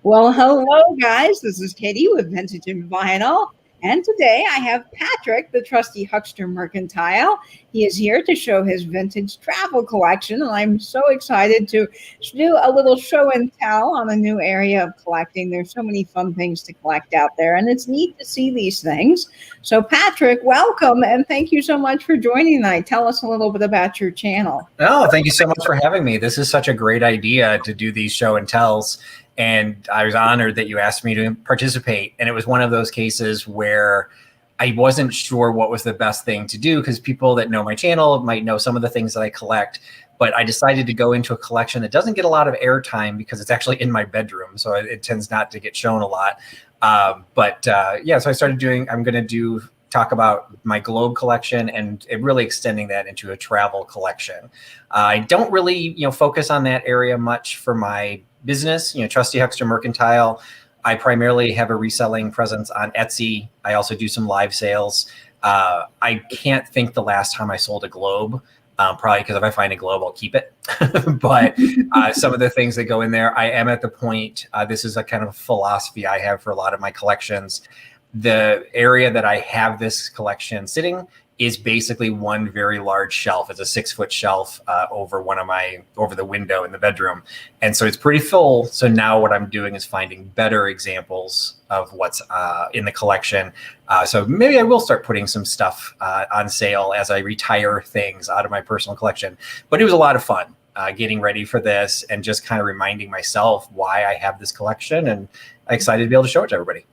Well, hello, guys. This is Katie with Vintage and Vinyl. And today I have Patrick, the trusty Huckster Mercantile. He is here to show his vintage travel collection. And I'm so excited to do a little show and tell on a new area of collecting. There's so many fun things to collect out there, and it's neat to see these things. So, Patrick, welcome, and thank you so much for joining tonight. Tell us a little bit about your channel. Oh, thank you so much for having me. This is such a great idea to do these show and tells. And I was honored that you asked me to participate. And it was one of those cases where I wasn't sure what was the best thing to do, because people that know my channel might know some of the things that I collect. But I decided to go into a collection that doesn't get a lot of airtime because it's actually in my bedroom. So it tends not to get shown a lot. Yeah, so I started doing, I'm going to talk about my globe collection and really extending that into a travel collection. I don't really, focus on that area much for my business, Trusty Huckster Mercantile. I primarily have a reselling presence on Etsy. I also do some live sales. I can't think the last time I sold a globe, probably because if I find a globe, I'll keep it. But some of the things that go in there, I am at the point, this is a kind of philosophy I have for a lot of my collections. The area that I have this collection sitting is basically one very large shelf. It's a 6-foot shelf over the window in the bedroom. And so it's pretty full. So now what I'm doing is finding better examples of what's in the collection. So maybe I will start putting some stuff on sale as I retire things out of my personal collection. But it was a lot of fun getting ready for this and just kind of reminding myself why I have this collection, and I'm excited to be able to show it to everybody.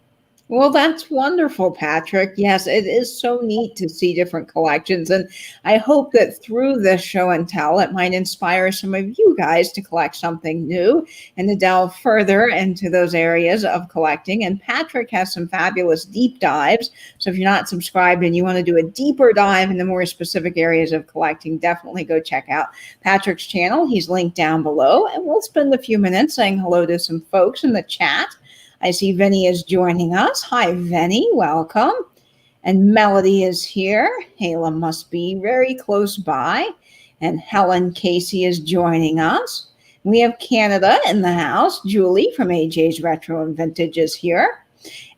Well, that's wonderful, Patrick. Yes, it is so neat to see different collections. And I hope that through this show and tell, it might inspire some of you guys to collect something new and to delve further into those areas of collecting. And Patrick has some fabulous deep dives. So if you're not subscribed and you want to do a deeper dive into more specific areas of collecting, definitely go check out Patrick's channel. He's linked down below. And we'll spend a few minutes saying hello to some folks in the chat. I see Vinny is joining us. Hi, Vinny. Welcome. And Melody is here. Hala must be very close by. And Helen Casey is joining us. We have Canada in the house. Julie from AJ's Retro and Vintage is here.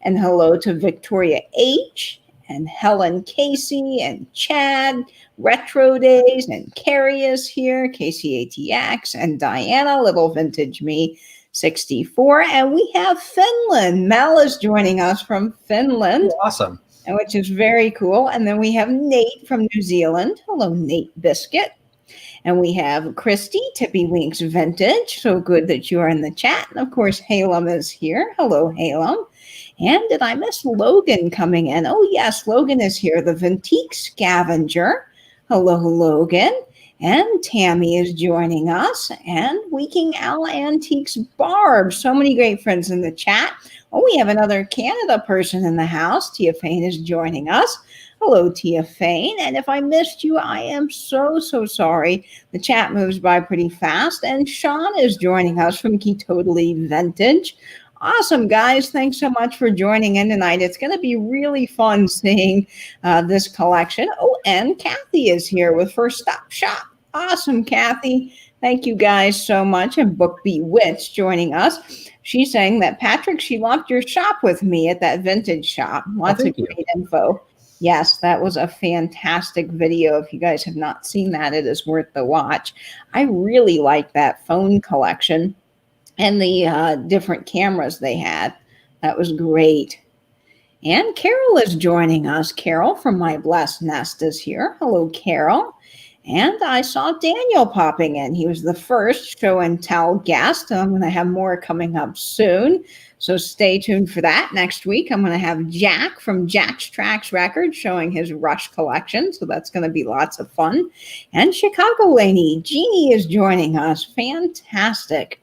And hello to Victoria H. and Helen Casey and Chad, Retro Days, and Carrie is here. Casey ATX and Diana, Little Vintage Me 64, and we have Finland. Mel is joining us from Finland. Awesome. Which is very cool. And then we have Nate from New Zealand. Hello, Nate Biscuit. And we have Christy, Tippy Winks Vintage. So good that you are in the chat. And of course, Halem is here. Hello, Halem. And did I miss Logan coming in? Oh, yes, Logan is here, the Vintique Scavenger. Hello, Logan. And Tammy is joining us, and Weeking Owl Antiques Barb. So many great friends in the chat. Oh, we have another Canada person in the house. Tia Fane is joining us. Hello, Tia Fane. And if I missed you, I am so sorry. The chat moves by pretty fast. And Sean is joining us from Key Totally Vintage. Awesome, guys. Thanks so much for joining in tonight. It's going to be really fun seeing this collection. Oh, and Kathy is here with First Stop Shop. Awesome, Kathy. Thank you guys so much. And Book Bewitched joining us. She's saying that, Patrick, she loved your shop with me at that vintage shop. Lots of great info. Yes, that was a fantastic video. If you guys have not seen that, it is worth the watch. I really like that phone collection and the different cameras they had. That was great. And Carol is joining us. Carol from My Blessed Nest is here. Hello, Carol. And I saw Daniel popping in. He was the first show and tell guest. I'm going to have more coming up soon. So stay tuned for that. Next week, I'm going to have Jack from Jack's Tracks Records showing his Rush collection. So that's going to be lots of fun. And Chicago Laney, Jeannie is joining us. Fantastic.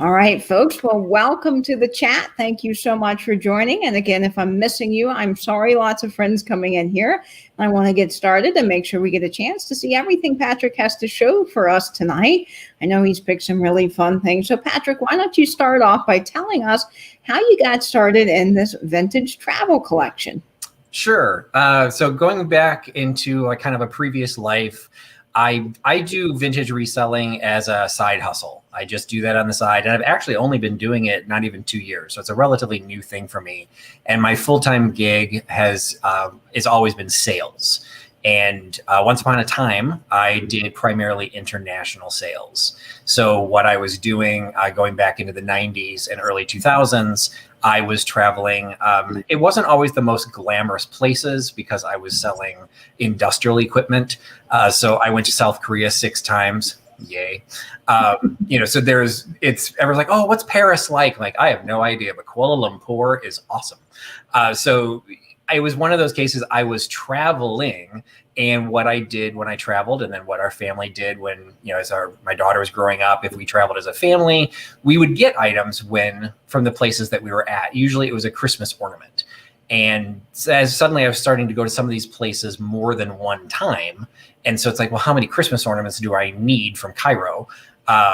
All right, folks. Well, welcome to the chat. Thank you so much for joining. And again, if I'm missing you, I'm sorry. Lots of friends coming in here. I want to get started and make sure we get a chance to see everything Patrick has to show for us tonight. I know he's picked some really fun things. So, Patrick, why don't you start off by telling us how you got started in this vintage travel collection? Sure. So going back into kind of a previous life, I do vintage reselling as a side hustle. I just do that on the side, and I've actually only been doing it not even 2 years, so it's a relatively new thing for me. And my full-time gig has always been sales. And once upon a time, I did primarily international sales. So what I was doing, going back into the 90s and early 2000s, I was traveling. It wasn't always the most glamorous places because I was selling industrial equipment. So I went to South Korea 6 times. Yay. So everyone's like, oh, what's Paris like? Like, I have no idea, but Kuala Lumpur is awesome. So it was one of those cases. I was traveling, and what I did when I traveled, and then what our family did when, as my daughter was growing up, if we traveled as a family, we would get items from the places that we were at. Usually it was a Christmas ornament. And as suddenly I was starting to go to some of these places more than one time. And so it's like, well, how many Christmas ornaments do I need from Cairo?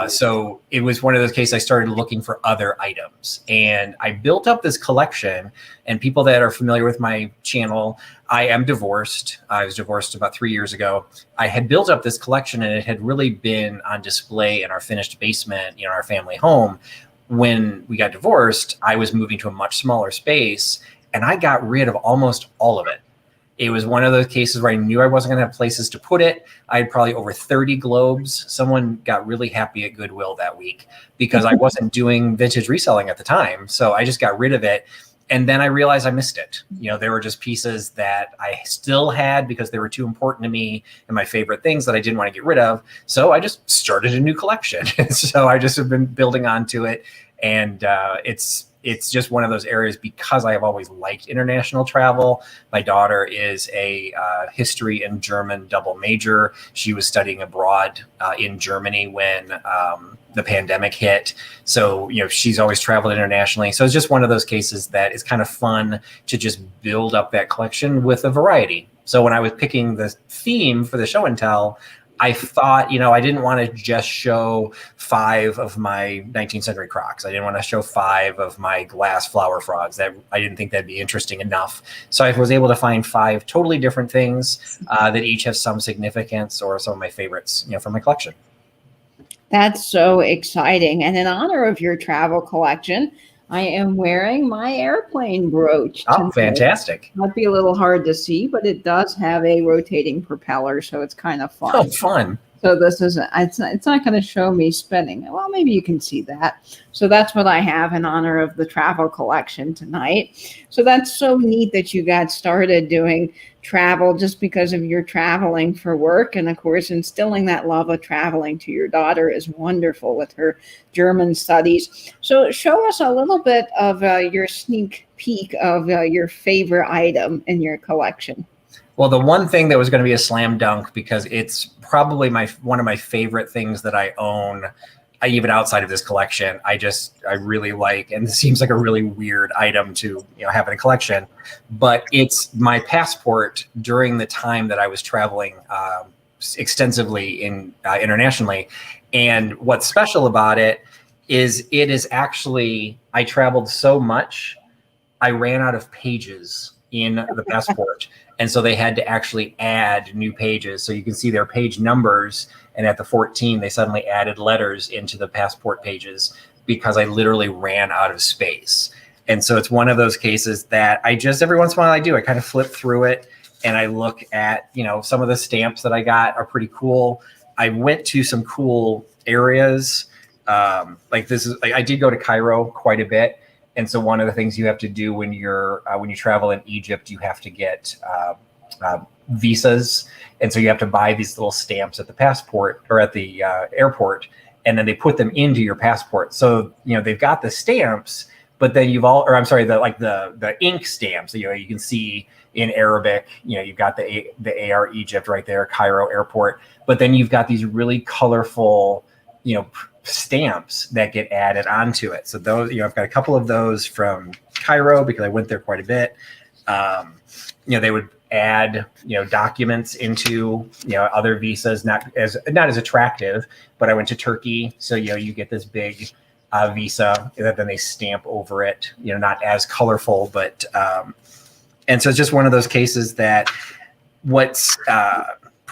So it was one of those cases I started looking for other items, and I built up this collection. And people that are familiar with my channel, I am divorced. I was divorced about 3 years ago. I had built up this collection, and it had really been on display in our finished basement, our family home. When we got divorced, I was moving to a much smaller space, and I got rid of almost all of it. It was one of those cases where I knew I wasn't going to have places to put it. I had probably over 30 globes. Someone got really happy at Goodwill that week because I wasn't doing vintage reselling at the time. So I just got rid of it. And then I realized I missed it. There were just pieces that I still had because they were too important to me and my favorite things that I didn't want to get rid of. So I just started a new collection. So I just have been building onto it. And it's just one of those areas because I have always liked international travel. My daughter is a history and German double major. She was studying abroad in Germany when the pandemic hit. So, she's always traveled internationally. So it's just one of those cases that is kind of fun to just build up that collection with a variety. So when I was picking the theme for the show and tell, I thought, I didn't want to just show 5 of my 19th century Crocs. I didn't want to show 5 of my glass flower frogs. That I didn't think that'd be interesting enough. So I was able to find 5 totally different things that each have some significance or some of my favorites, from my collection. That's so exciting. And in honor of your travel collection, I am wearing my airplane brooch tonight. Oh, fantastic. Might be a little hard to see, but it does have a rotating propeller, so it's kind of fun. Oh, fun. So this isn't, it's not going to show me spinning. Well, maybe you can see that. So that's what I have in honor of the travel collection tonight. So that's so neat that you got started doing travel just because of your traveling for work. And of course, instilling that love of traveling to your daughter is wonderful with her German studies. So show us a little bit of your sneak peek of your favorite item in your collection. Well, the one thing that was going to be a slam dunk, because it's probably one of my favorite things that I own, even outside of this collection, I really like, and it seems like a really weird item to have in a collection, but it's my passport during the time that I was traveling extensively internationally. And what's special about it is actually, I traveled so much, I ran out of pages in the passport. And so they had to actually add new pages. So you can see their page numbers. And at the 14, they suddenly added letters into the passport pages because I literally ran out of space. And so it's one of those cases that I just, every once in a while I kind of flip through it and I look at, some of the stamps that I got are pretty cool. I went to some cool areas. I did go to Cairo quite a bit. And so one of the things you have to do when you travel in Egypt, you have to get visas. And so you have to buy these little stamps at the passport or at the airport, and then they put them into your passport. So, they've got the stamps, but then the ink stamps, you can see in Arabic, you've got the AR Egypt right there, Cairo airport, but then you've got these really colorful, stamps that get added onto it. So those, I've got a couple of those from Cairo because I went there quite a bit. They would add, documents into, other visas, not as attractive, but I went to Turkey. So, you get this big visa that then they stamp over it, not as colorful, but, and so it's just one of those cases that what's,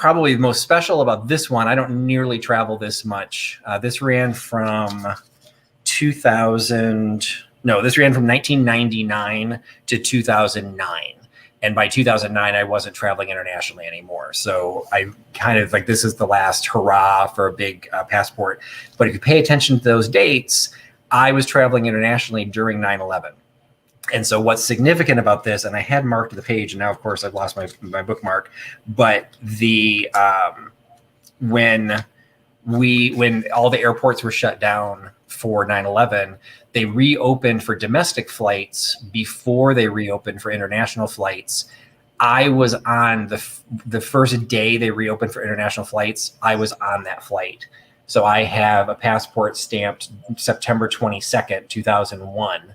probably the most special about this one, I don't nearly travel this much. This ran from 1999 to 2009. And by 2009, I wasn't traveling internationally anymore. So I kind of like, this is the last hurrah for a big passport. But if you pay attention to those dates, I was traveling internationally during 9/11. And so what's significant about this, and I had marked the page, and now of course I've lost my bookmark, but when all the airports were shut down for 9/11, they reopened for domestic flights before they reopened for international flights. I was on the first day they reopened for international flights. I was on that flight. So I have a passport stamped September 22nd, 2001.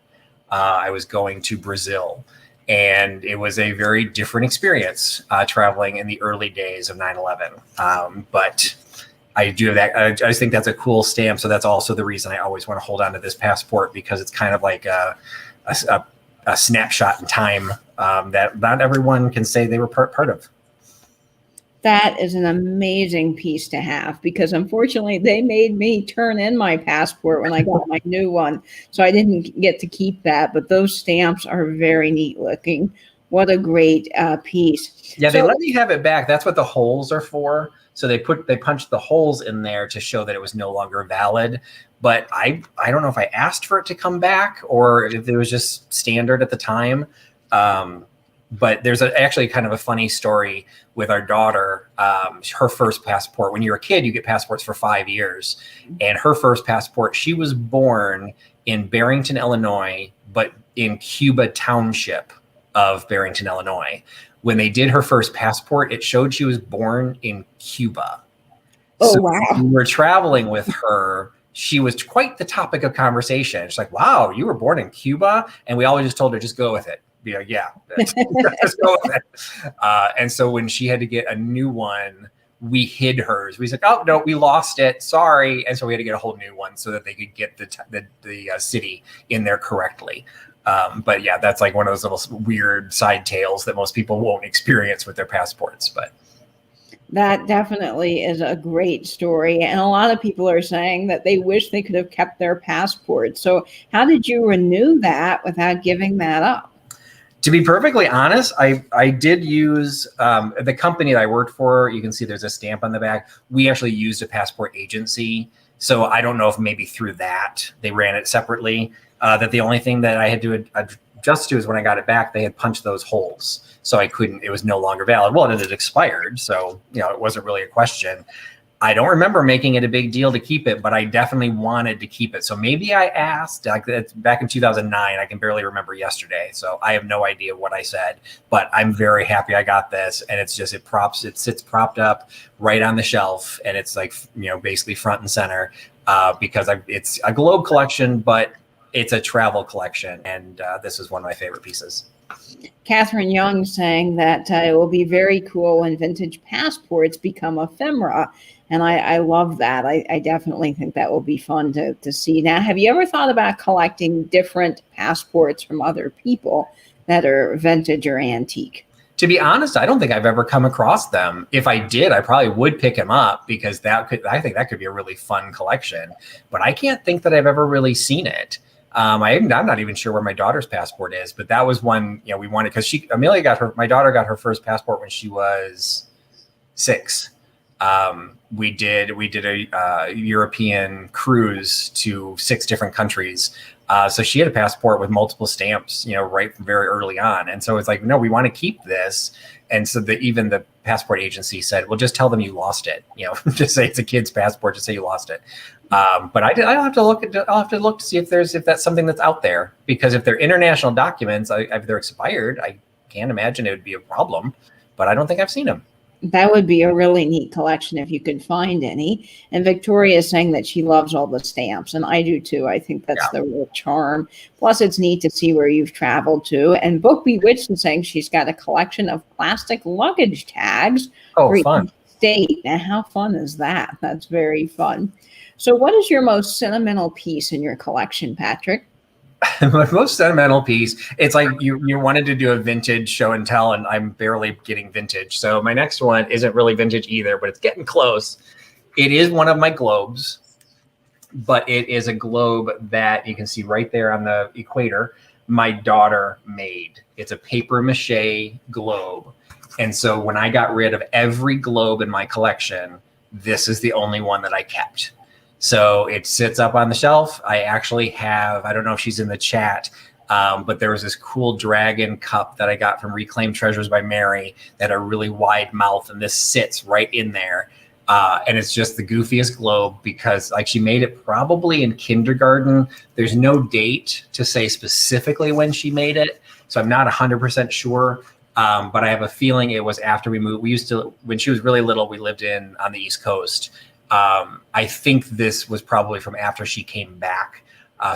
I was going to Brazil, and it was a very different experience traveling in the early days of 9/11. But I do have that. I just think that's a cool stamp. So that's also the reason I always want to hold on to this passport, because it's kind of like a snapshot in time that not everyone can say they were part of. That is an amazing piece to have, because unfortunately they made me turn in my passport when I got my new one. So I didn't get to keep that, but those stamps are very neat looking. What a great piece. Yeah, they let me have it back. That's what the holes are for. So they punched the holes in there to show that it was no longer valid. But I don't know if I asked for it to come back or if it was just standard at the time. But there's actually kind of a funny story with our daughter. Her first passport, when you're a kid, you get passports for 5 years. And her first passport, she was born in Barrington, Illinois, but in Cuba Township of Barrington, Illinois. When they did her first passport, it showed she was born in Cuba. Oh, so wow. When we were traveling with her, she was quite the topic of conversation. She's like, wow, you were born in Cuba? And we always just told her, just go with it. Be like, yeah, just go with it. And so when she had to get a new one, we hid hers. We said, oh, no, we lost it. Sorry. And so we had to get a whole new one so that they could get the city in there correctly. But yeah, that's like one of those little weird side tales that most people won't experience with their passports. But that definitely is a great story. And a lot of people are saying that they wish they could have kept their passport. So how did you renew that without giving that up? To be perfectly honest, I did use the company that I worked for. You can see there's a stamp on the back. We actually used a passport agency. So I don't know if maybe through that they ran it separately. That the only thing that I had to adjust to is when I got it back, they had punched those holes. So I couldn't, it was no longer valid. Well, it had expired. So, it wasn't really a question. I don't remember making it a big deal to keep it, but I definitely wanted to keep it. So maybe I asked, like back in 2009, I can barely remember yesterday. So I have no idea what I said, but I'm very happy I got this. And it's just, it sits propped up right on the shelf. And it's like, basically front and center because it's a globe collection, but it's a travel collection. And this is one of my favorite pieces. Catherine Young saying that it will be very cool when vintage passports become ephemera. And I love that. I definitely think that will be fun to see. Now, have you ever thought about collecting different passports from other people that are vintage or antique? To be honest, I don't think I've ever come across them. If I did, I probably would pick them up because I think that could be a really fun collection. But I can't think that I've ever really seen it. I'm not even sure where my daughter's passport is, but that was one we wanted because my daughter got her first passport when she was 6. We did a European cruise to 6 different countries. So she had a passport with multiple stamps, right from very early on. And so it's like, no, we want to keep this. And so even the passport agency said, well, just tell them you lost it. Just say it's a kid's passport, just say you lost it. But I'll have to look to see if that's something that's out there, because if they're international documents, if they're expired, I can't imagine it would be a problem, but I don't think I've seen them. That would be a really neat collection if you could find any. And Victoria is saying that she loves all the stamps, and I do too. I think that's the real charm. Plus, it's neat to see where you've traveled to. And Book Bewitched is saying she's got a collection of plastic luggage tags. Oh, fun. State. Now, how fun is that? That's very fun. So what is your most sentimental piece in your collection, Patrick? My most sentimental piece, it's like you wanted to do a vintage show and tell, and I'm barely getting vintage. So my next one isn't really vintage either, but it's getting close. It is one of my globes, but it is a globe that you can see right there on the equator. My daughter made. It's a paper mache globe. And so when I got rid of every globe in my collection, this is the only one that I kept. So it sits up on the shelf. I actually have, I don't know if she's in the chat, but there was this cool dragon cup that I got from Reclaimed Treasures by Mary that had a really wide mouth, and this sits right in there. And it's just the goofiest globe because like she made it probably in kindergarten. There's no date to say specifically when she made it, so I'm not 100% sure. But I have a feeling it was after we moved. We used to, when she was really little, we lived on the East Coast. I think this was probably from after she came back.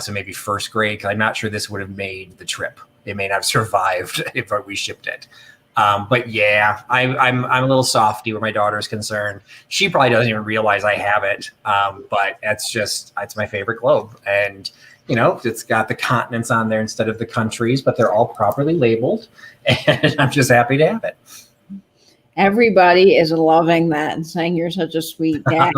So maybe first grade, because I'm not sure this would have made the trip. It may not have survived if we shipped it. But yeah, I'm a little softy where my daughter is concerned. She probably doesn't even realize I have it. But it's my favorite globe. And, you know, it's got the continents on there instead of the countries, but they're all properly labeled. And I'm just happy to have it. Everybody is loving that and saying you're such a sweet dad.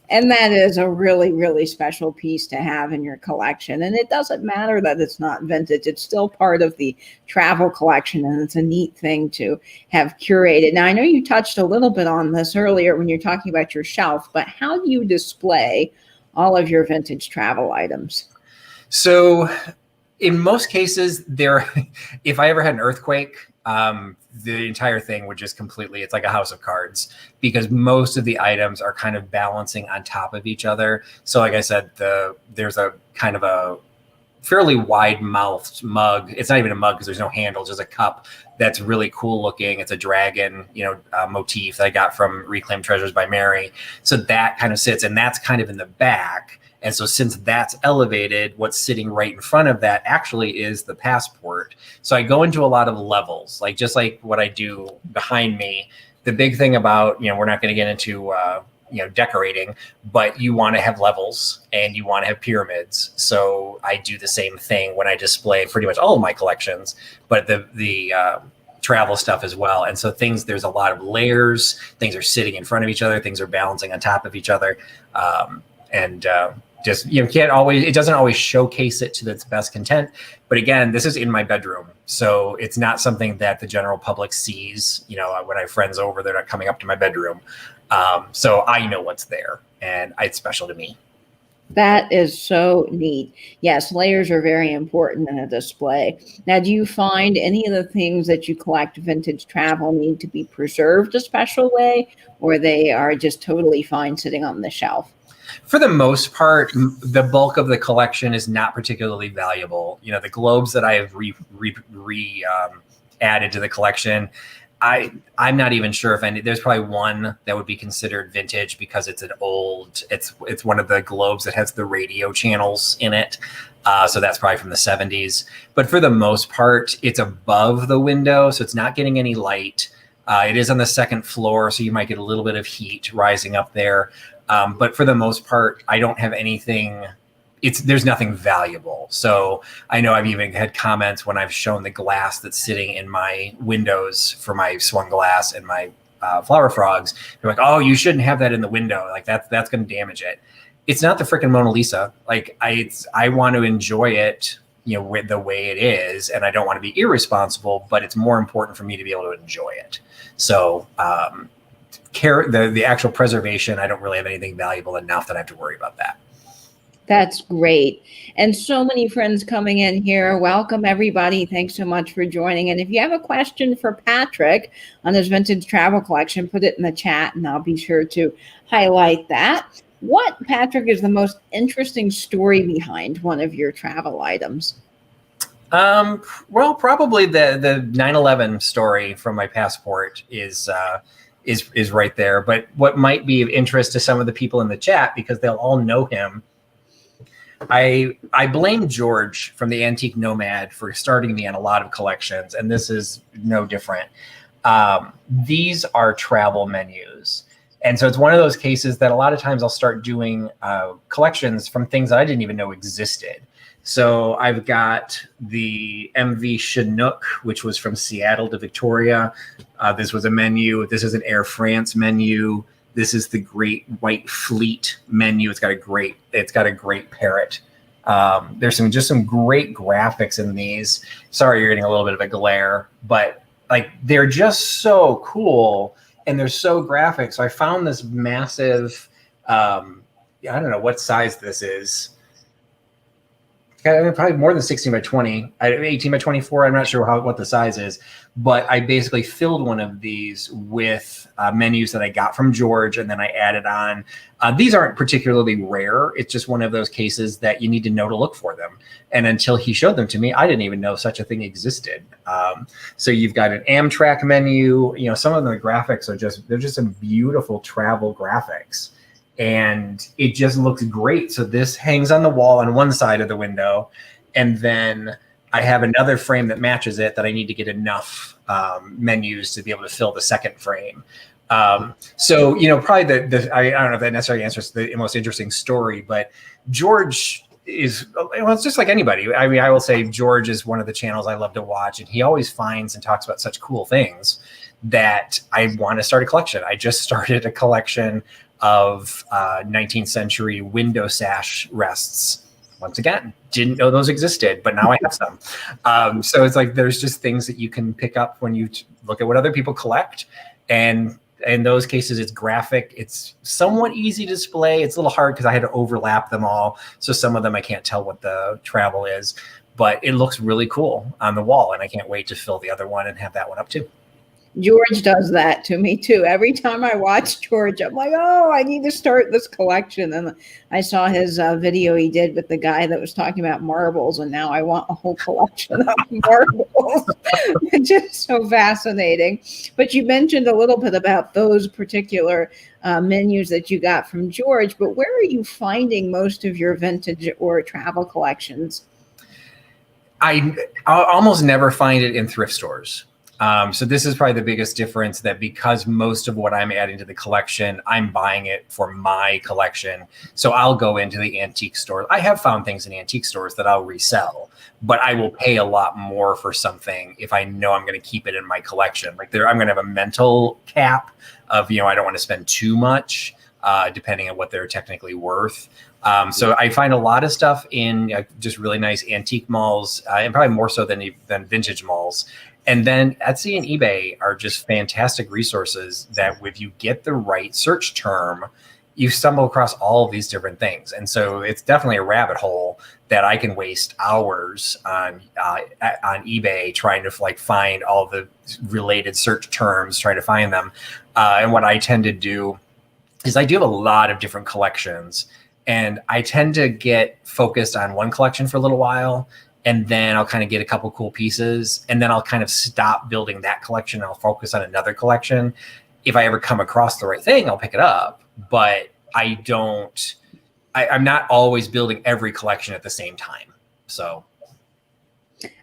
And that is a really, really special piece to have in your collection. And it doesn't matter that it's not vintage. It's still part of the travel collection. And it's a neat thing to have curated. Now, I know you touched a little bit on this earlier when you're talking about your shelf, but how do you display all of your vintage travel items? So in most cases, if I ever had an earthquake, the entire thing would just completely, it's like a house of cards because most of the items are kind of balancing on top of each other. So like I said, there's a kind of a fairly wide mouthed mug. It's not even a mug because there's no handle, just a cup that's really cool looking. It's a dragon, motif that I got from Reclaimed Treasures by Mary. So that kind of sits, and that's kind of in the back. And so since that's elevated, what's sitting right in front of that actually is the passport. So I go into a lot of levels, like just like what I do behind me. The big thing about, we're not going to get into, decorating, but you want to have levels and you want to have pyramids. So I do the same thing when I display pretty much all of my collections, but the travel stuff as well. And so there's a lot of layers, things are sitting in front of each other, things are balancing on top of each other. It doesn't always showcase it to its best content. But again, this is in my bedroom. So it's not something that the general public sees. When I have friends over, they're not coming up to my bedroom. So I know what's there and it's special to me. That is so neat. Yes, layers are very important in a display. Now, do you find any of the things that you collect vintage travel need to be preserved a special way, or they are just totally fine sitting on the shelf? For the most part, the bulk of the collection is not particularly valuable. The globes that I have added to the collection, I'm not even sure if any. There's probably one that would be considered vintage because it's it's one of the globes that has the radio channels in it. So that's probably from the 70s. But for the most part, it's above the window, so it's not getting any light. It is on the second floor, so you might get a little bit of heat rising up there. But for the most part, I don't have anything. There's nothing valuable. So I know I've even had comments when I've shown the glass that's sitting in my windows for my swung glass and my flower frogs. They're like, "Oh, you shouldn't have that in the window. Like that's going to damage it." It's not the freaking Mona Lisa. Like I want to enjoy it, with the way it is, and I don't want to be irresponsible. But it's more important for me to be able to enjoy it. So. The actual preservation, I don't really have anything valuable enough that I have to worry about that. That's great. And so many friends coming in here. Welcome, everybody. Thanks so much for joining. And if you have a question for Patrick on his vintage travel collection, put it in the chat and I'll be sure to highlight that. What, Patrick, is the most interesting story behind one of your travel items? Well, probably the 9/11 story from my passport is right there. But what might be of interest to some of the people in the chat, because they'll all know him, I blame George from the Antique Nomad for starting me on a lot of collections, and this is no different. These are travel menus. And so it's one of those cases that a lot of times I'll start doing collections from things that I didn't even know existed. So I've got the MV Chinook, which was from Seattle to Victoria. This was a menu. This is an Air France menu. This is the Great White Fleet menu. It's got a great parrot. There's some great graphics in these. Sorry, you're getting a little bit of a glare, but like they're just so cool and they're so graphic. So I found this massive, I don't know what size this is. Probably more than 16 by 20, 18 by 24. I'm not sure what the size is, but I basically filled one of these with menus that I got from George, and then I added on. These aren't particularly rare. It's just one of those cases that you need to know to look for them. And until he showed them to me, I didn't even know such a thing existed. So you've got an Amtrak menu. You know, some of the graphics they're just some beautiful travel graphics. And it just looks great. So this hangs on the wall on one side of the window. And then I have another frame that matches it that I need to get enough menus to be able to fill the second frame. So, you know, probably I don't know if that necessarily answers the most interesting story, but George is, well, it's just like anybody. I mean, I will say George is one of the channels I love to watch, and he always finds and talks about such cool things that I want to start a collection. I just started a collection of 19th century window sash rests. Once again, didn't know those existed, but now I have some. So it's like there's just things that you can pick up when you look at what other people collect. And in those cases, it's graphic. It's somewhat easy to display. It's a little hard because I had to overlap them all. So some of them I can't tell what the travel is, but it looks really cool on the wall. And I can't wait to fill the other one and have that one up too. George does that to me too. Every time I watch George, I'm like, oh, I need to start this collection. And I saw his video he did with the guy that was talking about marbles, and now I want a whole collection of marbles. It's just so fascinating. But you mentioned a little bit about those particular menus that you got from George, but where are you finding most of your vintage or travel collections? I almost never find it in thrift stores. So this is probably the biggest difference, that because most of what I'm adding to the collection, I'm buying it for my collection. So I'll go into the antique store. I have found things in antique stores that I'll resell, but I will pay a lot more for something if I know I'm going to keep it in my collection. Like I'm going to have a mental cap of, you know, I don't want to spend too much, depending on what they're technically worth. So I find a lot of stuff in just really nice antique malls, and probably more so than vintage malls. And then Etsy and eBay are just fantastic resources that if you get the right search term, you stumble across all of these different things. And so it's definitely a rabbit hole that I can waste hours on eBay trying to find all the related search terms, trying to find them. And what I tend to do is I do have a lot of different collections, and I tend to get focused on one collection for a little while. And then I'll kind of get a couple cool pieces, and then I'll kind of stop building that collection. I'll focus on another collection. If I ever come across the right thing, I'll pick it up. But I'm not always building every collection at the same time. So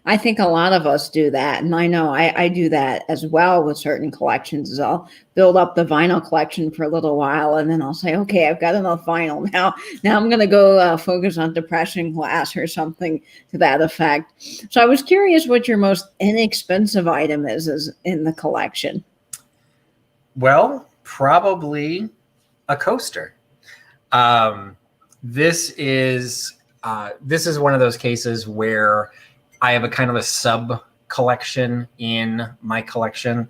I think a lot of us do that. And I know I do that as well with certain collections. Is I'll build up the vinyl collection for a little while, and then I'll say, okay, I've got enough vinyl. Now I'm going to go focus on depression glass or something to that effect. So I was curious what your most inexpensive item is in the collection. Well, probably a coaster. This is one of those cases where I have a kind of a sub collection in my collection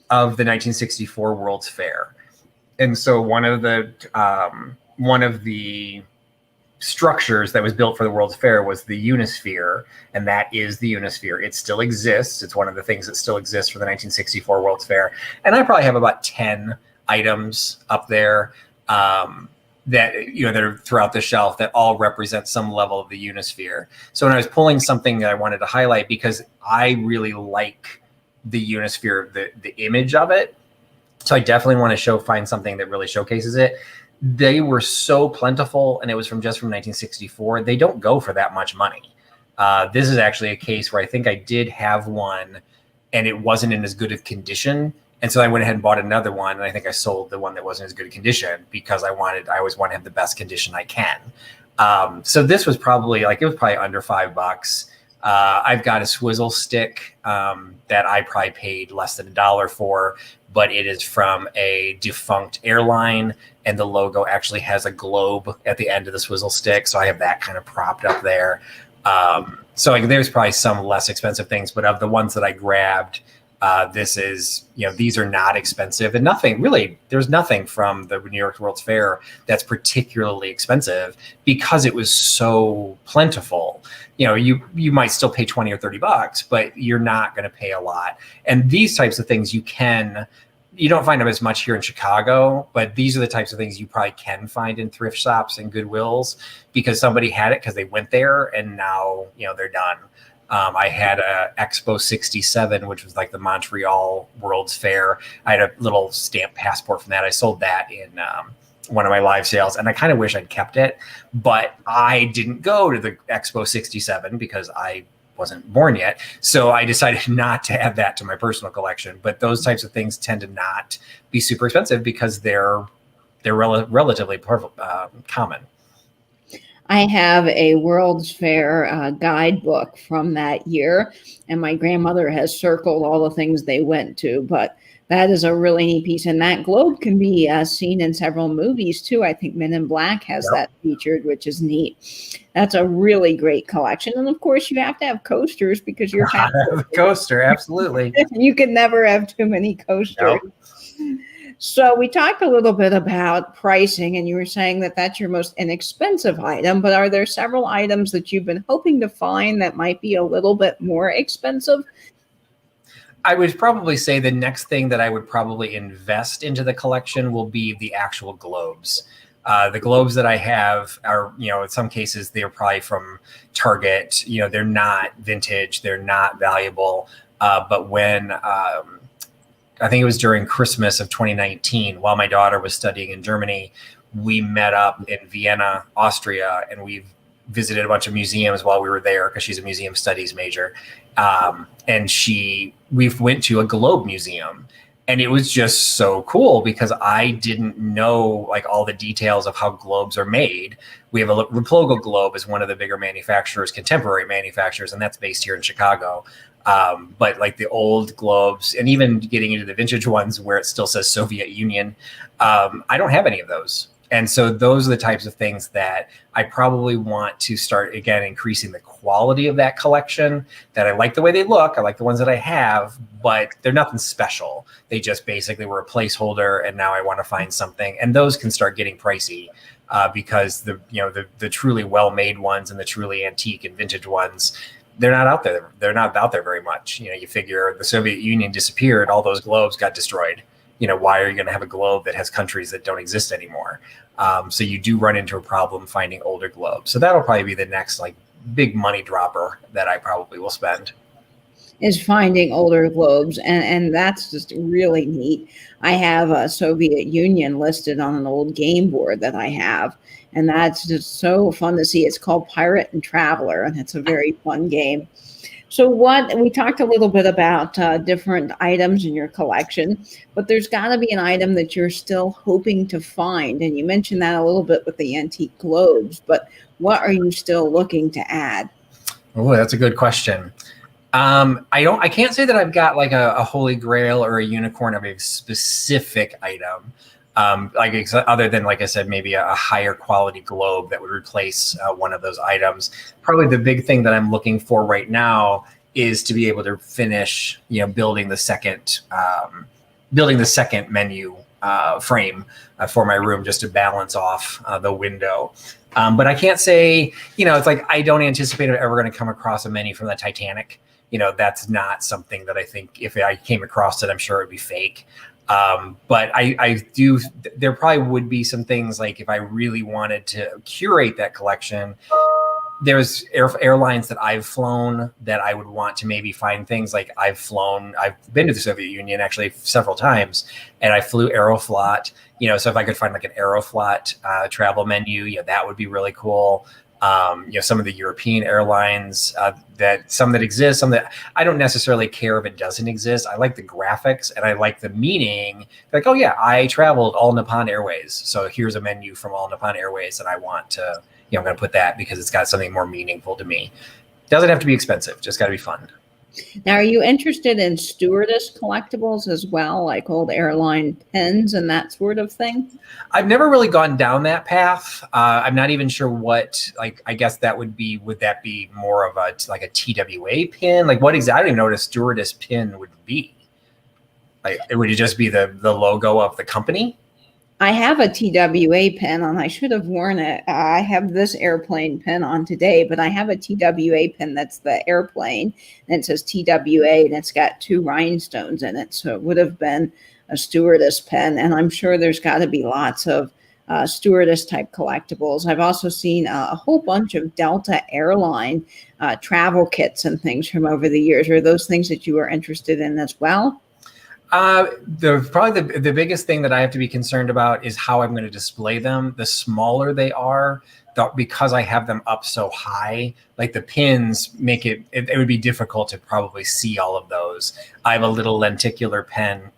of the 1964 World's Fair. And so one of the structures that was built for the World's Fair was the Unisphere, and that is the Unisphere. It still exists. It's one of the things that still exists for the 1964 World's Fair. And I probably have about 10 items up there that are throughout the shelf that all represent some level of the Unisphere. So when I was pulling something that I wanted to highlight, because I really like the Unisphere, the image of it, so I definitely want to find something that really showcases it. They were so plentiful, and it was from 1964. They don't go for that much money. This is actually a case where I think I did have one, and it wasn't in as good of condition. And so I went ahead and bought another one, and I think I sold the one that wasn't as good a condition because I always want to have the best condition I can. So this was probably it was probably under $5. I've got a swizzle stick that I probably paid less than $1 for, but it is from a defunct airline, and the logo actually has a globe at the end of the swizzle stick. So I have that kind of propped up there. So there's probably some less expensive things, but of the ones that I grabbed, this is, these are not expensive, and there's nothing from the New York World's Fair that's particularly expensive because it was so plentiful. You might still pay 20 or $30, but you're not going to pay a lot. And these types of things you don't find them as much here in Chicago, but these are the types of things you probably can find in thrift shops and Goodwills because somebody had it because they went there and now, they're done. I had a Expo 67, which was like the Montreal World's Fair. I had a little stamp passport from that. I sold that in one of my live sales, and I kind of wish I'd kept it, but I didn't go to the Expo 67 because I wasn't born yet. So I decided not to add that to my personal collection. But those types of things tend to not be super expensive because they're relatively common. I have a World's Fair guidebook from that year, and my grandmother has circled all the things they went to. But that is a really neat piece, and that globe can be seen in several movies too. I think Men in Black has that featured, which is neat. That's a really great collection, and of course, you have to have coasters because you're a coaster. Absolutely, you can never have too many coasters. Nope. So we talked a little bit about pricing, and you were saying that that's your most inexpensive item, but are there several items that you've been hoping to find that might be a little bit more expensive? I would probably say the next thing that I would probably invest into the collection will be the actual globes. The globes that I have are, in some cases, they're probably from Target. They're not vintage. They're not valuable. But when I think it was during Christmas of 2019, while my daughter was studying in Germany, we met up in Vienna, Austria, and we visited a bunch of museums while we were there because she's a museum studies major. And we went to a globe museum, and it was just so cool because I didn't know all the details of how globes are made. We have a Replogo Globe is one of the bigger manufacturers, contemporary manufacturers, and that's based here in Chicago. But the old globes and even getting into the vintage ones where it still says Soviet Union, I don't have any of those. And so those are the types of things that I probably want to start, again, increasing the quality of that collection. That I like the way they look. I like the ones that I have, but they're nothing special. They just basically were a placeholder, and now I want to find something. And those can start getting pricey because the truly well-made ones and the truly antique and vintage ones, they're not out there. They're not out there very much. You figure the Soviet Union disappeared, all those globes got destroyed. Why are you going to have a globe that has countries that don't exist anymore? So you do run into a problem finding older globes. So that'll probably be the next big money dropper that I probably will spend. Is finding older globes, and that's just really neat. I have a Soviet Union listed on an old game board that I have, and that's just so fun to see. It's called Pirate and Traveler, and it's a very fun game. So we talked a little bit about different items in your collection, but there's got to be an item that you're still hoping to find. And you mentioned that a little bit with the antique globes, but what are you still looking to add? Oh, that's a good question. I can't say that I've got a holy grail or a unicorn of a specific item. Other than, like I said, maybe a higher quality globe that would replace one of those items. Probably the big thing that I'm looking for right now is to be able to finish, building the second menu frame for my room, just to balance off the window. But I can't say, it's I don't anticipate I'm ever going to come across a menu from the Titanic. That's not something that I think if I came across it, I'm sure it'd be fake. But I do, there probably would be some things if I really wanted to curate that collection, there's airlines that I've flown that I would want to maybe find things I've been to the Soviet Union actually several times, and I flew Aeroflot, so if I could find an Aeroflot travel menu, that would be really cool. Some of the European airlines some that exist, some that I don't necessarily care if it doesn't exist. I like the graphics and I like the meaning. Oh yeah, I traveled All Nippon Airways, so here's a menu from All Nippon Airways that I want to I'm going to put that because it's got something more meaningful to me. Doesn't have to be expensive, just got to be fun. Now, are you interested in stewardess collectibles as well, like old airline pins and that sort of thing? I've never really gone down that path. I'm not even sure what, like, I guess that would that be more of a TWA pin? Like what exactly? I don't even know what a stewardess pin would be. Like, would it just be the logo of the company? I have a TWA pin on. I should have worn it. I have this airplane pin on today, but I have a TWA pin that's the airplane, and it says TWA, and it's got 2 rhinestones in it. So it would have been a stewardess pin, and I'm sure there's got to be lots of stewardess type collectibles. I've also seen a whole bunch of Delta airline travel kits and things from over the years. Are those things that you are interested in as well? Probably the biggest thing that I have to be concerned about is how I'm going to display them. The smaller they are, because I have them up so high, like the pins make it would be difficult to probably see all of those. I have a little lenticular pin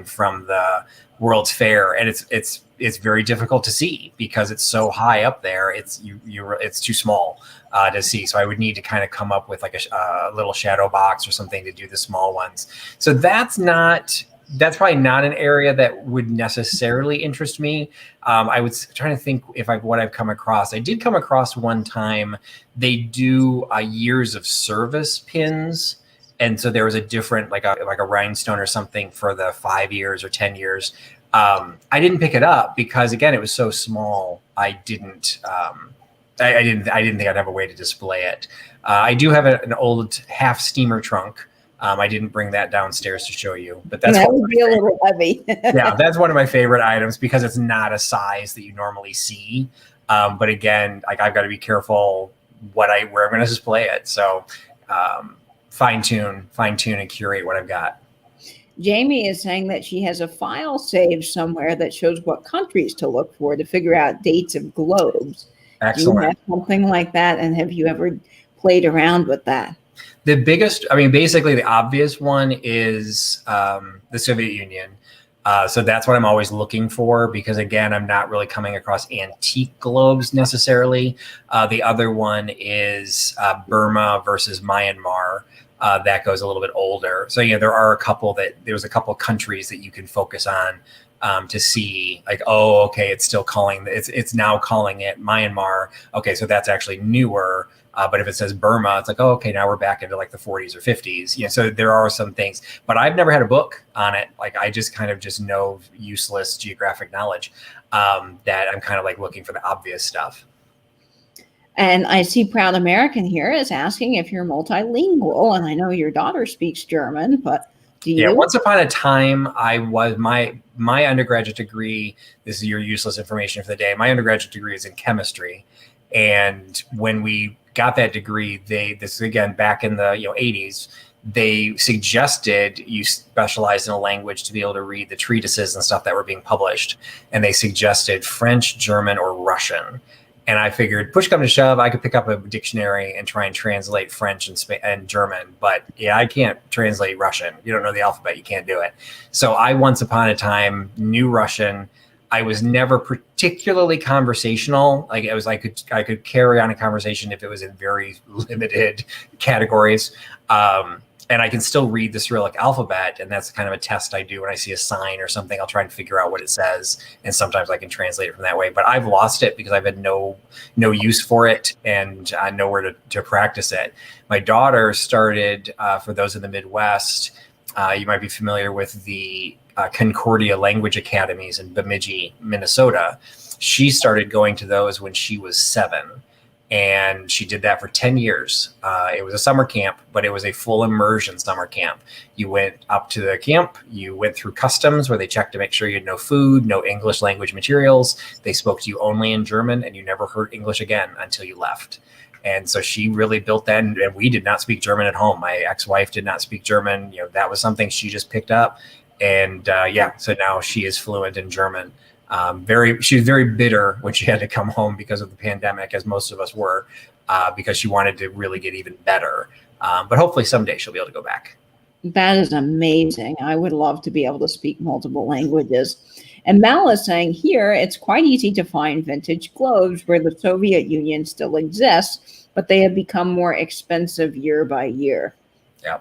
from the World's Fair, and it's very difficult to see because it's so high up there. It's too small to see. So I would need to kind of come up with like a little shadow box or something to do the small ones. So that's probably not an area that would necessarily interest me. I was trying to think what I've come across. I did come across one time, they do years of service pins. And so there was a different, like a rhinestone or something for the 5 years or 10 years. I didn't pick it up because, again, it was so small. I didn't think I'd have a way to display it. I do have an old half steamer trunk. I didn't bring that downstairs to show you, but that would be a little heavy. Yeah, that's one of my favorite items because it's not a size that you normally see. But again, like I've got to be careful where I'm going to display it. So fine tune and curate what I've got. Jamie is saying that she has a file saved somewhere that shows what countries to look for to figure out dates of globes. Excellent. Do you have something like that? And have you ever played around with that? The biggest, basically the obvious one is the Soviet Union. So that's what I'm always looking for because, again, I'm not really coming across antique globes necessarily. The other one is Burma versus Myanmar. That goes a little bit older. So, there was a couple countries that you can focus on to see, like, oh, okay, it's now calling it Myanmar. Okay, so that's actually newer. But if it says Burma, it's like, oh, okay, now we're back into like the 40s or 50s. So there are some things, but I've never had a book on it. Like I just kind of know useless geographic knowledge that I'm kind of like looking for the obvious stuff. And I see Proud American here is asking if you're multilingual. And I know your daughter speaks German, but do you? Yeah, once upon a time, I was my undergraduate degree. This is your useless information for the day. My undergraduate degree is in chemistry. And when we got that degree, this is again back in the 80s, they suggested you specialize in a language to be able to read the treatises and stuff that were being published. And they suggested French, German, or Russian. And I figured, push come to shove, I could pick up a dictionary and try and translate French and German. But yeah, I can't translate Russian. You don't know the alphabet, you can't do it. So I once upon a time knew Russian. I was never particularly conversational. Like I could carry on a conversation if it was in very limited categories. And I can still read the Cyrillic alphabet. And that's kind of a test I do when I see a sign or something. I'll try and figure out what it says. And sometimes I can translate it from that way. But I've lost it because I've had no use for it and nowhere to practice it. My daughter started, for those in the Midwest, you might be familiar with the Concordia Language Academies in Bemidji, Minnesota. She started going to those when she was 7. And she did that for 10 years. It was a summer camp, but it was a full immersion summer camp. You went up to the camp, you went through customs where they checked to make sure you had no food, no English language materials. They spoke to you only in German, and you never heard English again until you left. And so she really built that. And we did not speak German at home. My ex-wife did not speak German. That was something she just picked up. And so now she is fluent in German. She was very bitter when she had to come home because of the pandemic, as most of us were, because she wanted to really get even better. But hopefully someday she'll be able to go back. That is amazing. I would love to be able to speak multiple languages. And Mal is saying here, it's quite easy to find vintage globes where the Soviet Union still exists, but they have become more expensive year by year. Yeah.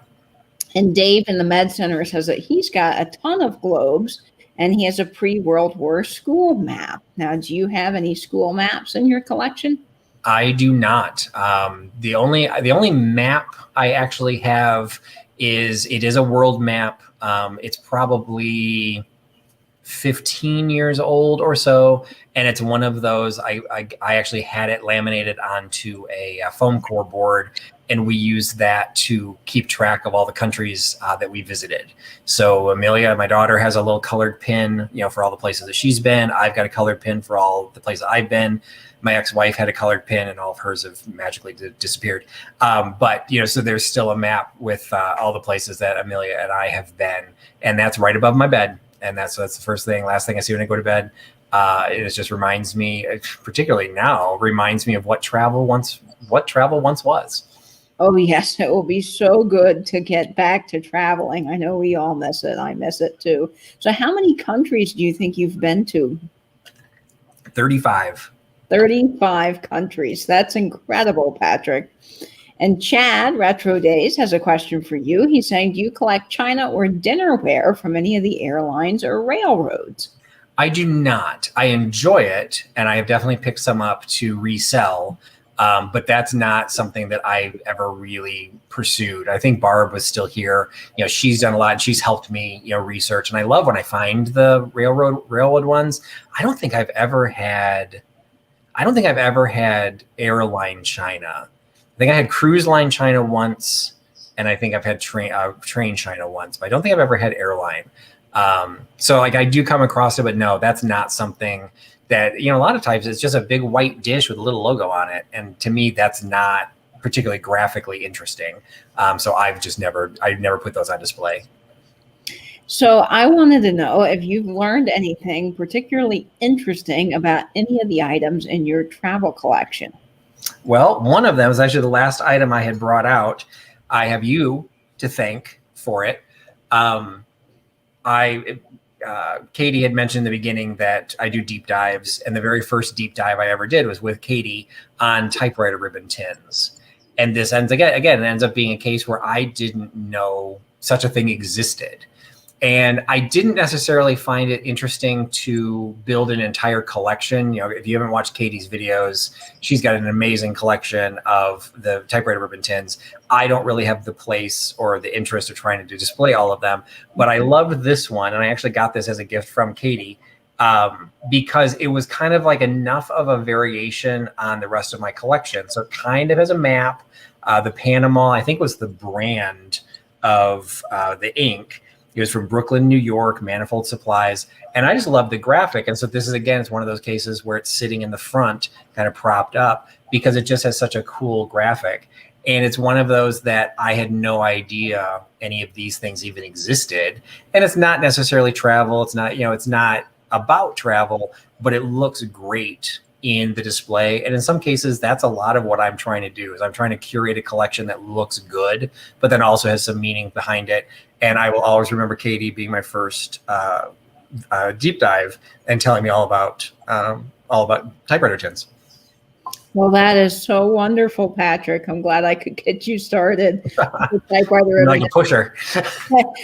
And Dave in the Med Center says that he's got a ton of globes and he has a pre-World War school map. Now, do you have any school maps in your collection? I do not. The only map I actually have is a world map. It's probably 15 years old or so, and it's one of those. I actually had it laminated onto a foam core board, and we used that to keep track of all the countries that we visited. So Amelia, my daughter, has a little colored pin, for all the places that she's been. I've got a colored pin for all the places I've been. My ex-wife had a colored pin, and all of hers have magically disappeared. But so there's still a map with all the places that Amelia and I have been, and that's right above my bed. And that's the last thing I see when I go to bed. It just reminds me, particularly now, reminds me of what travel once was. Oh, yes. It will be so good to get back to traveling. I know we all miss it. I miss it too. So how many countries do you think you've been to? 35. 35 countries. That's incredible, Patrick. And Chad, Retro Days, has a question for you. He's saying, do you collect china or dinnerware from any of the airlines or railroads? I do not. I enjoy it, and I have definitely picked some up to resell, but that's not something that I've ever really pursued. I think Barb was still here. She's done a lot, and she's helped me, research. And I love when I find the railroad ones. I don't think I've ever had airline china. I think I had cruise line china once, and I think I've had train china once, but I don't think I've ever had airline. So I do come across it, but no, that's not something that, a lot of times it's just a big white dish with a little logo on it. And to me, that's not particularly graphically interesting. So I've never put those on display. So I wanted to know if you've learned anything particularly interesting about any of the items in your travel collection. Well, one of them is actually the last item I had brought out. I have you to thank for it. Katie had mentioned in the beginning that I do deep dives, and the very first deep dive I ever did was with Katie on typewriter ribbon tins. And this ends up being a case where I didn't know such a thing existed. And I didn't necessarily find it interesting to build an entire collection. If you haven't watched Katie's videos, she's got an amazing collection of the typewriter ribbon tins. I don't really have the place or the interest of trying to display all of them, but I loved this one. And I actually got this as a gift from Katie because it was kind of like enough of a variation on the rest of my collection. So it kind of has a map. The Panama, I think, was the brand of the ink. It was from Brooklyn, New York, Manifold Supplies. And I just love the graphic. And so this is, again, it's one of those cases where it's sitting in the front, kind of propped up, because it just has such a cool graphic. And it's one of those that I had no idea any of these things even existed. And it's not necessarily travel. It's not, it's not about travel, but it looks great in the display. And in some cases, that's a lot of what I'm trying to do, is I'm trying to curate a collection that looks good, but then also has some meaning behind it. And I will always remember Katie being my first deep dive and telling me all about typewriter tins. Well, that is so wonderful, Patrick. I'm glad I could get you started with typewriter ribbon. Like a pusher.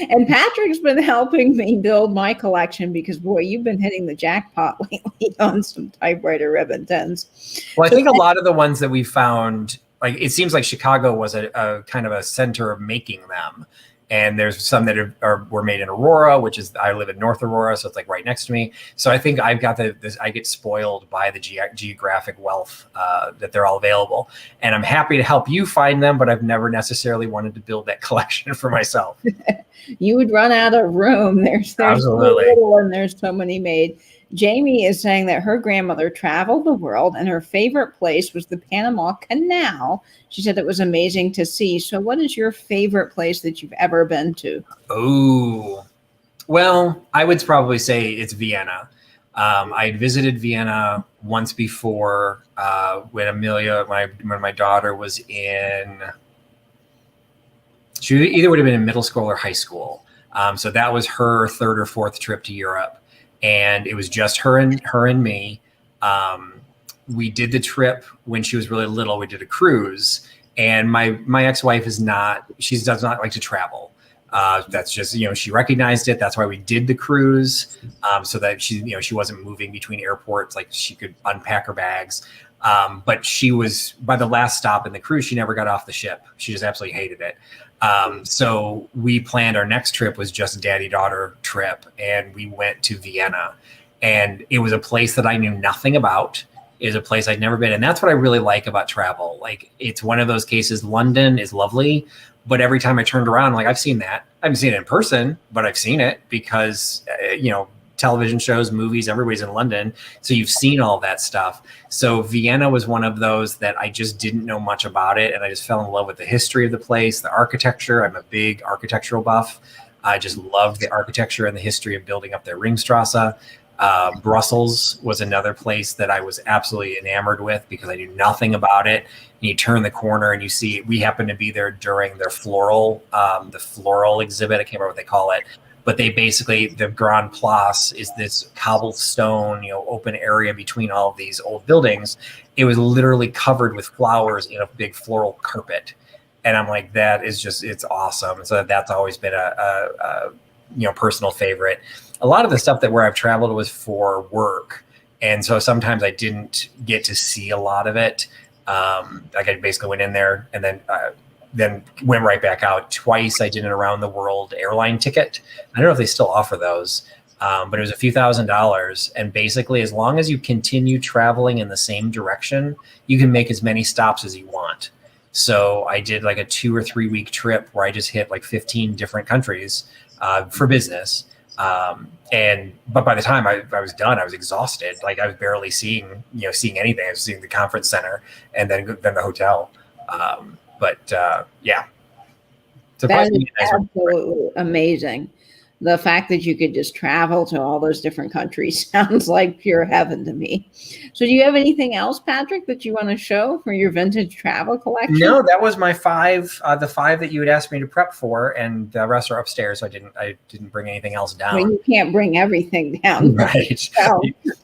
And Patrick's been helping me build my collection because, boy, you've been hitting the jackpot lately on some typewriter ribbon tins. Well, I think a lot of the ones that we found, like, it seems like Chicago was a kind of a center of making them. And there's some that were made in Aurora, which is, I live in North Aurora, so it's like right next to me. So I think I've got I get spoiled by the geographic wealth that they're all available. And I'm happy to help you find them, but I've never necessarily wanted to build that collection for myself. You would run out of room. There's Absolutely. So little and there's so many made. Jamie is saying that her grandmother traveled the world and her favorite place was the Panama Canal. She said it was amazing to see. So what is your favorite place that you've ever been to? Oh, well, I would probably say it's Vienna. I had visited Vienna once before when Amelia, when my daughter was in, she either would have been in middle school or high school. So that was her third or fourth trip to Europe. and it was just her and me. We did the trip when she was really little. We did a cruise, and my ex-wife she does not like to travel. That's just, she recognized it. That's why we did the cruise, so that she wasn't moving between airports, like she could unpack her bags. But she was, by the last stop in the cruise, she never got off the ship. She just absolutely hated it. So we planned our next trip was just a daddy-daughter trip, and we went to Vienna, and it was a place that I knew nothing about. It was a place I'd never been. And that's what I really like about travel. Like, it's one of those cases. London is lovely, but every time I turned around, like, I've seen that. I haven't seen it in person, but I've seen it because, television shows, movies, everybody's in London. So you've seen all that stuff. So Vienna was one of those that I just didn't know much about it. And I just fell in love with the history of the place, the architecture. I'm a big architectural buff. I just love the architecture and the history of building up their Ringstrasse. Brussels was another place that I was absolutely enamored with because I knew nothing about it. And you turn the corner and you see, we happened to be there during their the floral exhibit. I can't remember what they call it, but they basically, the Grand Place is this cobblestone, open area between all of these old buildings. It was literally covered with flowers in a big floral carpet. And I'm like, that is just, it's awesome. So that's always been a personal favorite. A lot of the stuff where I've traveled was for work. And so sometimes I didn't get to see a lot of it. Like, I basically went in there and then went right back out. Twice I did an around the world airline ticket. I don't know if they still offer those, but it was a few $1,000s. And basically, as long as you continue traveling in the same direction, you can make as many stops as you want. So I did like a 2 or 3 week trip where I just hit like 15 different countries for business. But by the time I was done, I was exhausted. Like, I was barely seeing anything. I was seeing the conference center and then the hotel. Yeah. That is absolutely amazing. The fact that you could just travel to all those different countries sounds like pure heaven to me. So do you have anything else, Patrick, that you want to show for your vintage travel collection? No, that was my 5, the 5 that you had asked me to prep for, and the rest are upstairs. So I didn't bring anything else down. Well, you can't bring everything down. Right.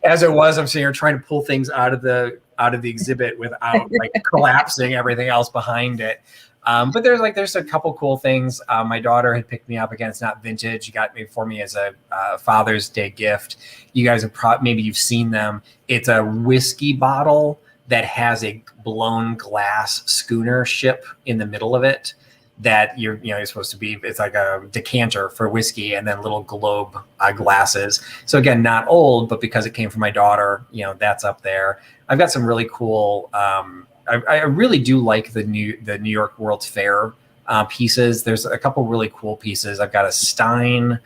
As it was, I'm sitting here trying to pull things out of the exhibit without like collapsing everything else behind it. But there's a couple cool things. My daughter had picked me up. Again, it's not vintage. She got me for me as a Father's Day gift. You guys have maybe you've seen them. It's a whiskey bottle that has a blown glass schooner ship in the middle of it. That you're supposed to be. It's like a decanter for whiskey, and then little globe glasses. So again, not old, but because it came from my daughter, that's up there. I've got some really cool. I really do like the New York World's Fair pieces. There's a couple really cool pieces. I've got a Stein,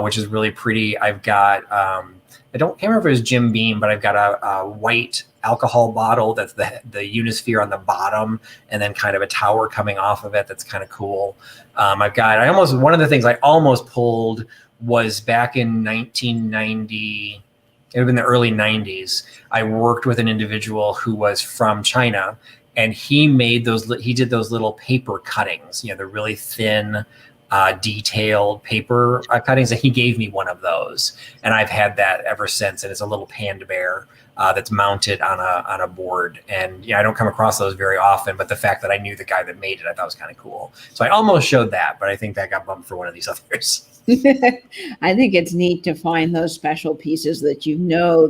which is really pretty. I've got I can't remember if it was Jim Beam, but I've got a white alcohol bottle that's the unisphere on the bottom, and then kind of a tower coming off of it. That's kind of cool. One of the things I almost pulled was back in 1990. It would have been the early 90s. I worked with an individual who was from China, and he did those little paper cuttings, the really thin, detailed paper cuttings, and he gave me one of those. And I've had that ever since. And it's a little panda bear that's mounted on a board. And I don't come across those very often, but the fact that I knew the guy that made it, I thought was kind of cool. So I almost showed that, but I think that got bumped for one of these others. I think it's neat to find those special pieces that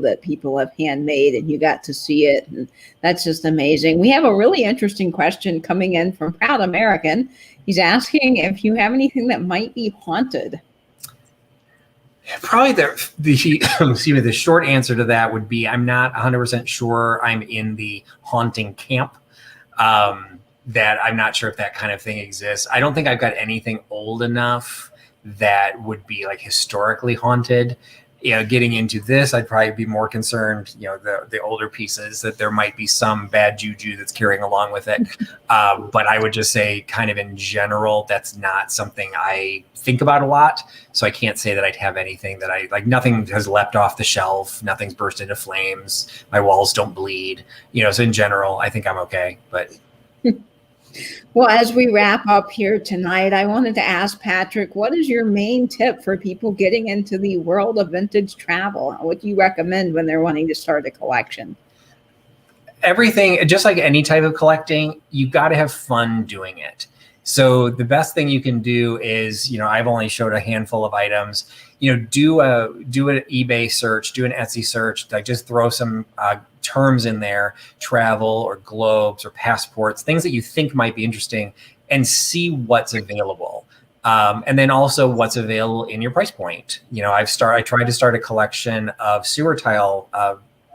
that people have handmade and you got to see it. And that's just amazing. We have a really interesting question coming in from Proud American. He's asking if you have anything that might be haunted. Probably the short answer to that would be I'm not 100% sure I'm in the haunting camp. That I'm not sure if that kind of thing exists. I don't think I've got anything old enough that would be like historically haunted. Getting into this, I'd probably be more concerned, the older pieces, that there might be some bad juju that's carrying along with it. But I would just say kind of in general, that's not something I think about a lot. So I can't say that I'd have anything that I like. Nothing has leapt off the shelf. Nothing's burst into flames. My walls don't bleed, so in general, I think I'm okay, but Well, as we wrap up here tonight, I wanted to ask Patrick, what is your main tip for people getting into the world of vintage travel? What do you recommend when they're wanting to start a collection? Everything, just like any type of collecting, you got to have fun doing it. So the best thing you can do is, I've only showed a handful of items. Do an eBay search, do an Etsy search, like just throw some terms in there, travel or globes or passports, things that you think might be interesting, and see what's available. And then also what's available in your price point. I tried to start a collection of sewer tile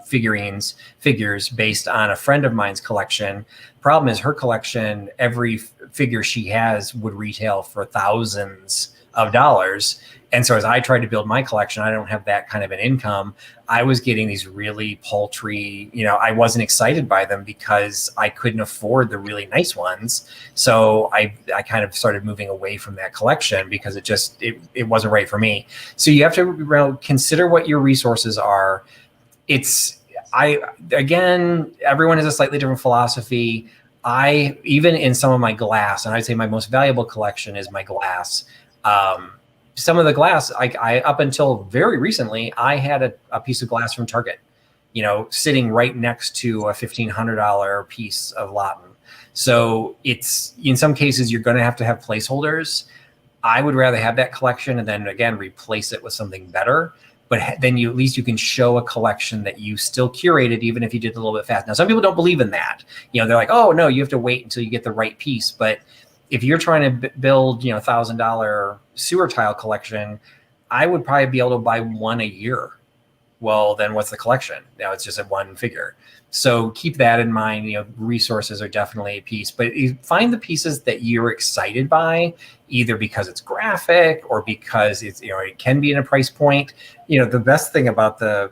figures based on a friend of mine's collection. Problem is her collection, every figure she has would retail for thousands of dollars. And so as I tried to build my collection, I don't have that kind of an income. I was getting these really paltry, I wasn't excited by them because I couldn't afford the really nice ones. So I kind of started moving away from that collection because it wasn't right for me. So you have to consider what your resources are. Everyone has a slightly different philosophy. Even in some of my glass, and I'd say my most valuable collection is my glass. Some of the glass, I up until very recently, I had a piece of glass from Target, sitting right next to a $1,500 piece of Latin. So it's, in some cases, you're going to have placeholders. I would rather have that collection and then again replace it with something better. But then at least you can show a collection that you still curated, even if you did it a little bit fast. Now, some people don't believe in that. They're like, oh, no, you have to wait until you get the right piece. But if you're trying to build, $1,000 sewer tile collection, I would probably be able to buy one a year. Well, then what's the collection? Now it's just a one figure. So keep that in mind. Resources are definitely a piece, but you find the pieces that you're excited by, either because it's graphic or because it's, it can be in a price point. The best thing about the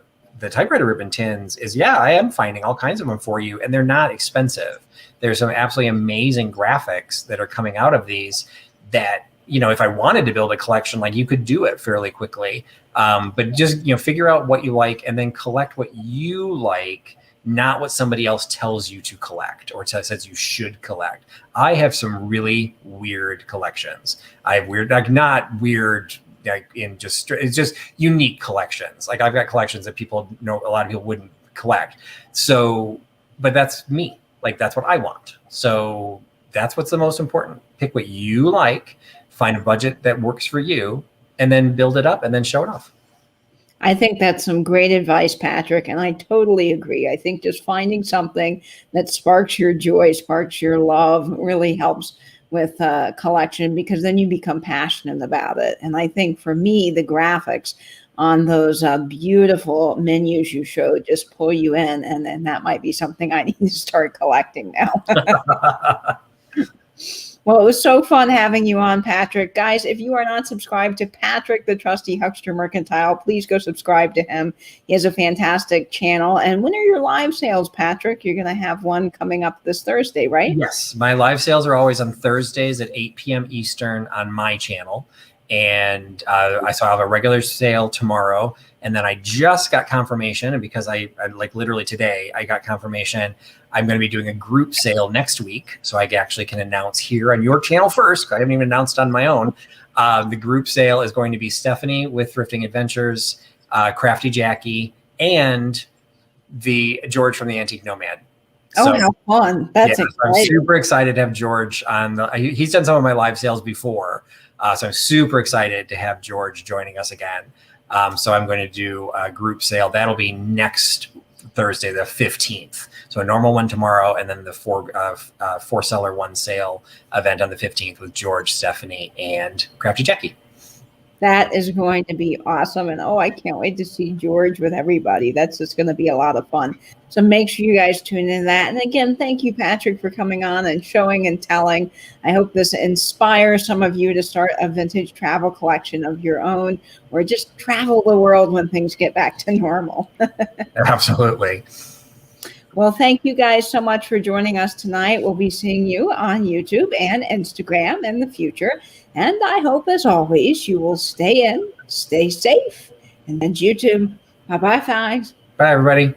typewriter ribbon tins is, I am finding all kinds of them for you, and they're not expensive. There's some absolutely amazing graphics that are coming out of these that, if I wanted to build a collection, like, you could do it fairly quickly. But just, figure out what you like and then collect what you like, not what somebody else tells you to collect or says you should collect. I have some really weird collections. I have weird, not weird, it's just unique collections. Like, I've got collections that people know a lot of people wouldn't collect. So, but that's me. Like, that's what I want. So that's what's the most important. Pick what you like, find a budget that works for you, and then build it up and then show it off. I think that's some great advice, Patrick, and I totally agree. I think just finding something that sparks your joy, sparks your love, really helps with collection, because then you become passionate about it. And I think for me, the graphics on those beautiful menus you showed just pull you in, and that might be something I need to start collecting now. Well, it was so fun having you on, Patrick. Guys, if you are not subscribed to Patrick, the Trusty Huckster Mercantile, please go subscribe to him. He has a fantastic channel. And when are your live sales, Patrick? You're going to have one coming up this Thursday, right? Yes. My live sales are always on Thursdays at 8 p.m. Eastern on my channel. And I saw I have a regular sale tomorrow. And then I just got confirmation, and because I like literally today, I got confirmation I'm going to be doing a group sale next week. So I actually can announce here on your channel first. I haven't even announced on my own. The group sale is going to be Stephanie with Thrifting Adventures, Crafty Jackie, and the George from the Antique Nomad. So, how fun. That's exciting. I'm super excited to have George on. He's done some of my live sales before. So I'm super excited to have George joining us again. So I'm going to do a group sale. That'll be next Thursday, the 15th. So a normal one tomorrow, and then the four seller one sale event on the 15th with George, Stephanie, and Crafty Jackie. That is going to be awesome. And I can't wait to see George with everybody. That's just going to be a lot of fun. So make sure you guys tune in to that. And again, thank you, Patrick, for coming on and showing and telling. I hope this inspires some of you to start a vintage travel collection of your own, or just travel the world when things get back to normal. Absolutely. Well, thank you guys so much for joining us tonight. We'll be seeing you on YouTube and Instagram in the future. And I hope, as always, you will stay in, stay safe, and then YouTube. Bye-bye, guys. Bye, everybody.